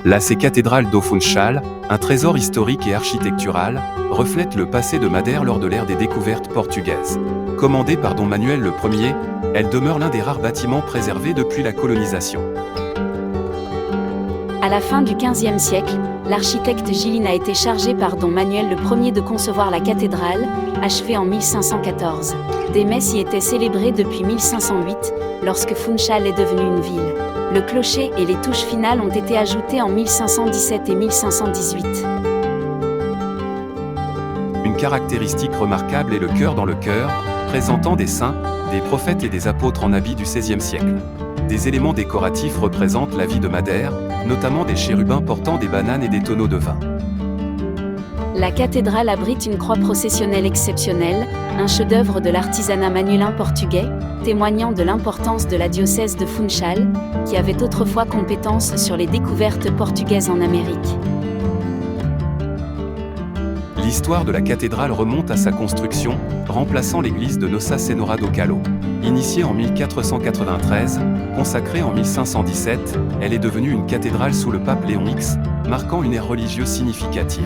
La cathédrale do Funchal, un trésor historique et architectural, reflète le passé de Madère lors de l'ère des découvertes portugaises. Commandée par Dom Manuel Ier, elle demeure l'un des rares bâtiments préservés depuis la colonisation. À la fin du XVe siècle, l'architecte Gilline a été chargé par Dom Manuel Ier de concevoir la cathédrale, achevée en 1514. Des messes y étaient célébrées depuis 1508, lorsque Funchal est devenue une ville. Le clocher et les touches finales ont été ajoutées en 1517 et 1518. Une caractéristique remarquable est le chœur dans le chœur, présentant des saints, des prophètes et des apôtres en habits du XVIe siècle. Des éléments décoratifs représentent la vie de Madère, notamment des chérubins portant des bananes et des tonneaux de vin. La cathédrale abrite une croix processionnelle exceptionnelle, un chef-d'œuvre de l'artisanat manuelin portugais, témoignant de l'importance de la diocèse de Funchal, qui avait autrefois compétence sur les découvertes portugaises en Amérique. L'histoire de la cathédrale remonte à sa construction, remplaçant l'église de Nossa Senhora do Calo. Initiée en 1493, consacrée en 1517, elle est devenue une cathédrale sous le pape Léon X, marquant une ère religieuse significative.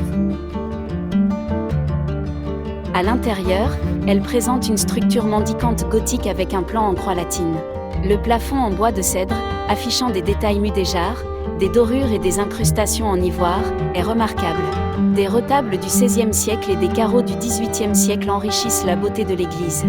À l'intérieur, elle présente une structure mendicante gothique avec un plan en croix latine. Le plafond en bois de cèdre, affichant des détails mudéjars, des dorures et des incrustations en ivoire, est remarquable. Des retables du XVIe siècle et des carreaux du XVIIIe siècle enrichissent la beauté de l'église.